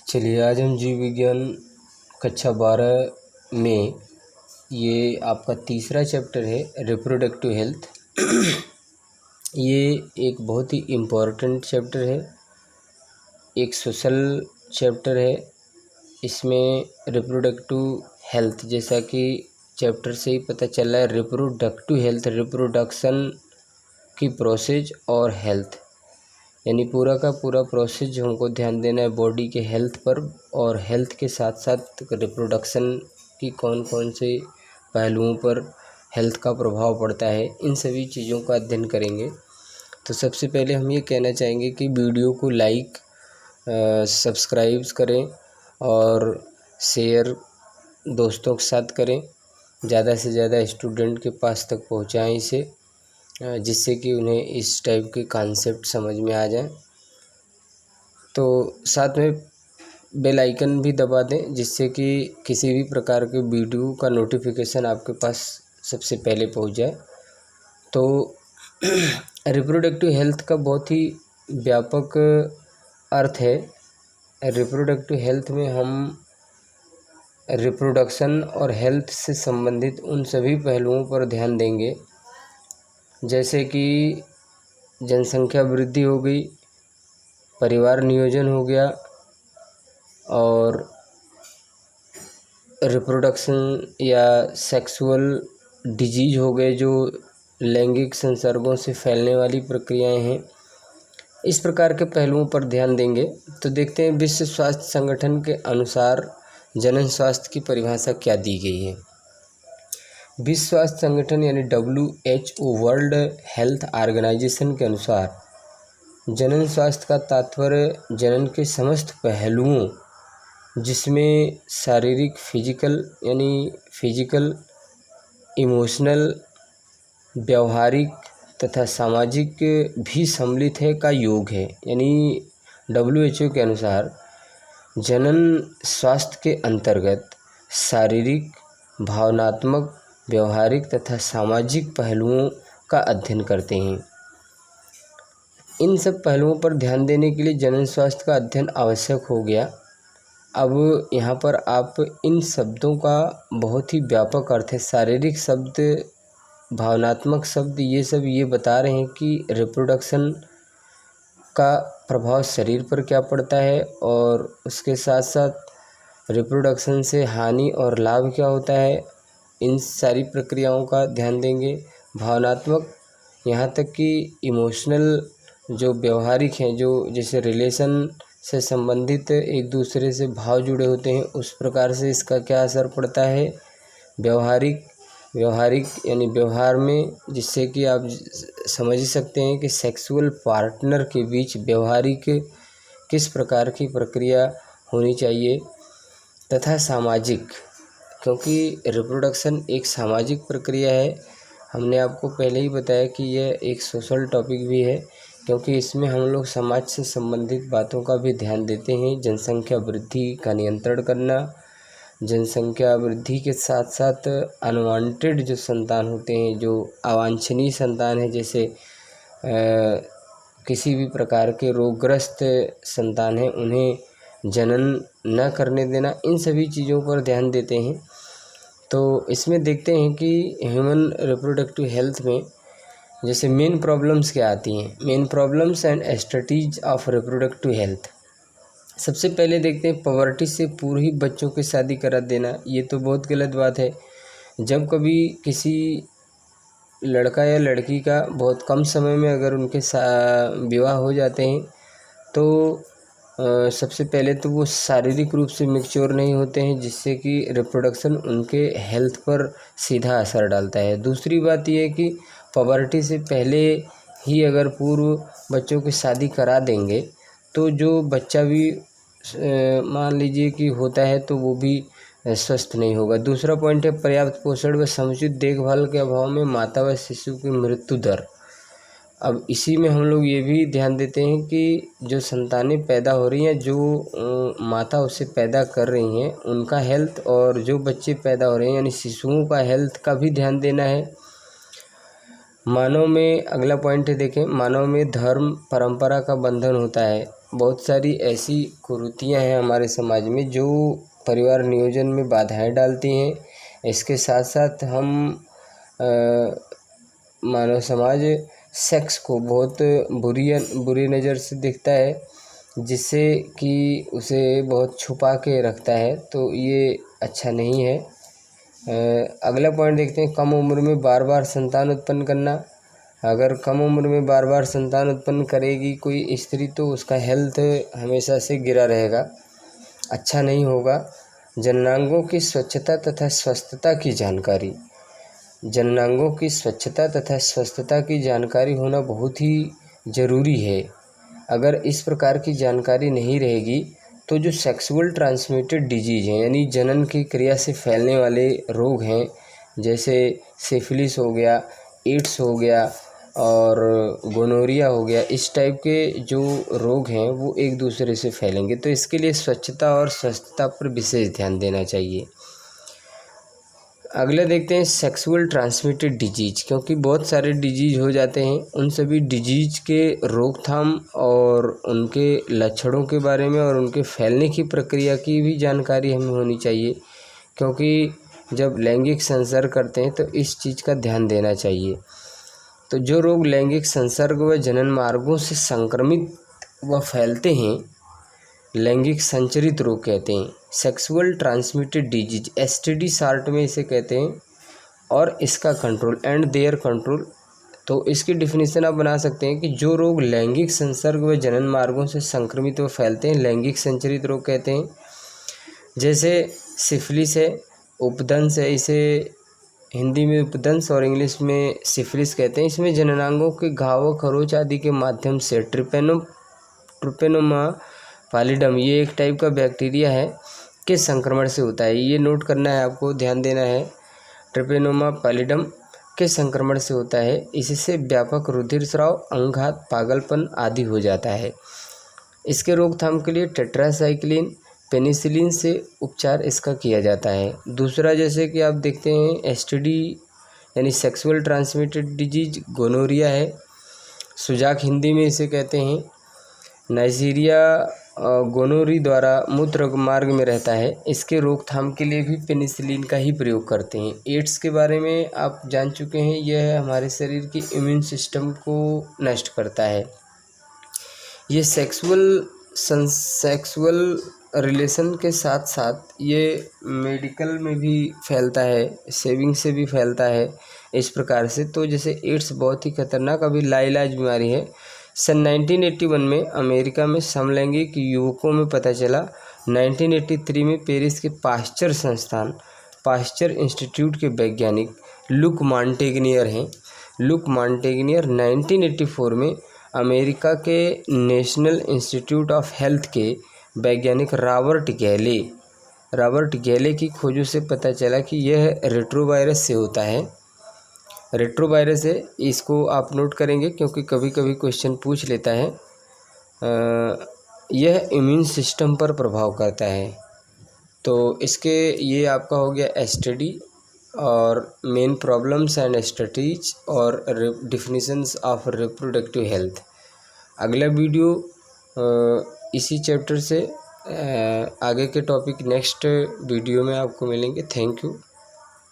चलिए आज हम जीव विज्ञान कक्षा 12 में ये आपका तीसरा चैप्टर है रिप्रोडक्टिव हेल्थ। ये एक बहुत ही इम्पोर्टेंट चैप्टर है, एक सोशल चैप्टर है। इसमें रिप्रोडक्टिव हेल्थ, जैसा कि चैप्टर से ही पता चल रहा है, रिप्रोडक्टिव हेल्थ रिप्रोडक्शन की प्रोसेस और हेल्थ, यानी पूरा का पूरा प्रोसेस जो हमको ध्यान देना है बॉडी के हेल्थ पर, और हेल्थ के साथ साथ रिप्रोडक्शन की कौन कौन से पहलुओं पर हेल्थ का प्रभाव पड़ता है, इन सभी चीज़ों का अध्ययन करेंगे। तो सबसे पहले हम ये कहना चाहेंगे कि वीडियो को लाइक सब्सक्राइब करें और शेयर दोस्तों के साथ करें, ज़्यादा से ज़्यादा स्टूडेंट के पास तक पहुँचाएँ इसे, जिससे कि उन्हें इस टाइप के कॉन्सेप्ट समझ में आ जाए। तो साथ में बेल आइकन भी दबा दें, जिससे कि किसी भी प्रकार के वीडियो का नोटिफिकेशन आपके पास सबसे पहले पहुंच जाए। तो रिप्रोडक्टिव हेल्थ का बहुत ही व्यापक अर्थ है। रिप्रोडक्टिव हेल्थ में हम रिप्रोडक्शन और हेल्थ से संबंधित उन सभी पहलुओं पर ध्यान देंगे, जैसे कि जनसंख्या वृद्धि हो गई, परिवार नियोजन हो गया, और रिप्रोडक्शन या सेक्सुअल डिजीज हो गए, जो लैंगिक संसर्गों से फैलने वाली प्रक्रियाएं हैं। इस प्रकार के पहलुओं पर ध्यान देंगे। तो देखते हैं विश्व स्वास्थ्य संगठन के अनुसार जनन स्वास्थ्य की परिभाषा क्या दी गई है। विश्व स्वास्थ्य संगठन यानी WHO वर्ल्ड हेल्थ ऑर्गेनाइजेशन के अनुसार जनन स्वास्थ्य का तात्पर्य जनन के समस्त पहलुओं, जिसमें शारीरिक फिजिकल, इमोशनल, व्यवहारिक तथा सामाजिक भी सम्मिलित है का योग है। यानी WHO के अनुसार जनन स्वास्थ्य के अंतर्गत शारीरिक, भावनात्मक, व्यवहारिक तथा सामाजिक पहलुओं का अध्ययन करते हैं। इन सब पहलुओं पर ध्यान देने के लिए जनन स्वास्थ्य का अध्ययन आवश्यक हो गया। अब यहाँ पर आप इन शब्दों का बहुत ही व्यापक अर्थ है, शारीरिक शब्द, भावनात्मक शब्द, ये बता रहे हैं कि रिप्रोडक्शन का प्रभाव शरीर पर क्या पड़ता है, और उसके साथ साथ रिप्रोडक्शन से हानि और लाभ क्या होता है। इन सारी प्रक्रियाओं का ध्यान देंगे। भावनात्मक, यहाँ तक कि इमोशनल, जो व्यवहारिक हैं, जो जैसे रिलेशन से संबंधित एक दूसरे से भाव जुड़े होते हैं, उस प्रकार से इसका क्या असर पड़ता है। व्यवहारिक यानी व्यवहार में, जिससे कि आप समझ ही सकते हैं कि सेक्सुअल पार्टनर के बीच व्यवहारिक किस प्रकार की प्रक्रिया होनी चाहिए। तथा सामाजिक, क्योंकि रिप्रोडक्शन एक सामाजिक प्रक्रिया है। हमने आपको पहले ही बताया कि यह एक सोशल टॉपिक भी है, क्योंकि इसमें हम लोग समाज से संबंधित बातों का भी ध्यान देते हैं। जनसंख्या वृद्धि का नियंत्रण करना, जनसंख्या वृद्धि के साथ साथ अनवांटेड जो संतान होते हैं, जो अवांछनीय संतान है, जैसे किसी भी प्रकार के रोगग्रस्त संतान हैं, उन्हें जनन न करने देना, इन सभी चीज़ों पर ध्यान देते हैं। तो इसमें देखते हैं कि ह्यूमन रिप्रोडक्टिव हेल्थ में जैसे मेन प्रॉब्लम्स क्या आती हैं, main problems and strategies of reproductive health. सबसे पहले देखते हैं पॉवर्टी से पूर्व ही बच्चों की शादी करा देना। ये तो बहुत गलत बात है। जब कभी किसी लड़का या लड़की का बहुत कम समय में अगर उनके विवाह हो जाते हैं, तो सबसे पहले तो वो शारीरिक रूप से मैच्योर नहीं होते हैं, जिससे कि रिप्रोडक्शन उनके हेल्थ पर सीधा असर डालता है। दूसरी बात ये है कि पॉवर्टी से पहले ही अगर पूर्व बच्चों की शादी करा देंगे, तो जो बच्चा भी मान लीजिए कि होता है, तो वो भी स्वस्थ नहीं होगा। दूसरा पॉइंट है पर्याप्त पोषण व समुचित देखभाल के अभाव में माता व शिशु की मृत्यु दर। अब इसी में हम लोग ये भी ध्यान देते हैं कि जो संतानें पैदा हो रही हैं, जो माता उसे पैदा कर रही हैं, उनका हेल्थ, और जो बच्चे पैदा हो रहे हैं यानी शिशुओं का हेल्थ का भी ध्यान देना है। मानव में अगला पॉइंट है, देखें, मानव में धर्म परंपरा का बंधन होता है। बहुत सारी ऐसी कुरीतियाँ हैं हमारे समाज में जो परिवार नियोजन में बाधाएं डालती हैं। इसके साथ साथ हम मानव समाज सेक्स को बहुत बुरी नज़र से देखता है, जिससे कि उसे बहुत छुपा के रखता है, तो ये अच्छा नहीं है। अगला पॉइंट देखते हैं, कम उम्र में बार बार संतान उत्पन्न करना। अगर कम उम्र में बार बार संतान उत्पन्न करेगी कोई स्त्री तो उसका हेल्थ हमेशा से गिरा रहेगा, अच्छा नहीं होगा। जननांगों की स्वच्छता तथा स्वस्थता की जानकारी। जननांगों की स्वच्छता तथा स्वस्थता की जानकारी होना बहुत ही ज़रूरी है। अगर इस प्रकार की जानकारी नहीं रहेगी तो जो सेक्सुअल ट्रांसमिटेड डिजीज़ हैं, यानी जनन की क्रिया से फैलने वाले रोग हैं, जैसे सिफिलिस हो गया, एड्स हो गया और गोनोरिया हो गया, इस टाइप के जो रोग हैं वो एक दूसरे से फैलेंगे। तो इसके लिए स्वच्छता और स्वस्थता पर विशेष ध्यान देना चाहिए। अगले देखते हैं सेक्सुअल ट्रांसमिटेड डिजीज, क्योंकि बहुत सारे डिजीज हो जाते हैं। उन सभी डिजीज के रोकथाम और उनके लक्षणों के बारे में और उनके फैलने की प्रक्रिया की भी जानकारी हमें होनी चाहिए, क्योंकि जब लैंगिक संसर्ग करते हैं तो इस चीज़ का ध्यान देना चाहिए। तो जो रोग लैंगिक संसर्ग व जनन मार्गों से संक्रमित व फैलते हैं, लैंगिक संचरित रोग कहते हैं, sexual transmitted disease, STD short में इसे कहते हैं। और इसका कंट्रोल एंड देयर कंट्रोल, तो इसकी डिफिनीशन आप बना सकते हैं कि जो रोग लैंगिक संसर्ग व जनन मार्गों से संक्रमित व फैलते हैं, लैंगिक संचरित रोग कहते हैं। जैसे सिफिलिस है, उपदंस है, इसे हिंदी में उपदंस और इंग्लिश में सिफिलिस कहते हैं। इसमें जननांगों के घाव, खरोच आदि के माध्यम से ट्रिपेनोमा पालिडम, ये एक टाइप का बैक्टीरिया है, के संक्रमण से होता है। ये नोट करना है आपको, ध्यान देना है। ट्रिपेनोमा पालिडम के संक्रमण से होता है। इससे व्यापक रुधिर स्राव, अंगघात, पागलपन आदि हो जाता है। इसके रोकथाम के लिए टेट्रासाइक्लिन, पेनिसिलिन से उपचार इसका किया जाता है। दूसरा, जैसे कि आप देखते हैं एसटीडी यानी सेक्सुअल ट्रांसमिटेड डिजीज, गोनोरिया है, सुजाक हिंदी में इसे कहते हैं। नाइजीरिया गोनोरी द्वारा मूत्र मार्ग में रहता है। इसके रोकथाम के लिए भी पेनिसिलिन का ही प्रयोग करते हैं। एड्स के बारे में आप जान चुके हैं, यह हमारे शरीर की इम्यून सिस्टम को नष्ट करता है। ये सेक्सुअल रिलेशन के साथ साथ ये मेडिकल में भी फैलता है, सेविंग से भी फैलता है इस प्रकार से। तो जैसे एड्स बहुत ही खतरनाक अभी लाइलाज बीमारी है। सन 1981 में अमेरिका में समलैंगिक युवकों में पता चला। 1983 में पेरिस के पाश्चर संस्थान, पाश्चर इंस्टीट्यूट के वैज्ञानिक लुक मॉन्टेग्नियर हैं। लुक मॉन्टेग्नियर 1984 में अमेरिका के नेशनल इंस्टीट्यूट ऑफ हेल्थ के वैज्ञानिक रॉबर्ट गैले की खोजों से पता चला कि यह रेट्रोवायरस से होता है। रेट्रोवायरस है, इसको आप नोट करेंगे क्योंकि कभी कभी क्वेश्चन पूछ लेता है। यह इम्यून सिस्टम पर प्रभाव करता है। तो इसके ये आपका हो गया एसटीडी और मेन प्रॉब्लम्स एंड स्ट्रेटजीज और डिफिनीशंस ऑफ रिप्रोडक्टिव हेल्थ। अगला वीडियो इसी चैप्टर से आगे के टॉपिक नेक्स्ट वीडियो में आपको मिलेंगे। Thank you.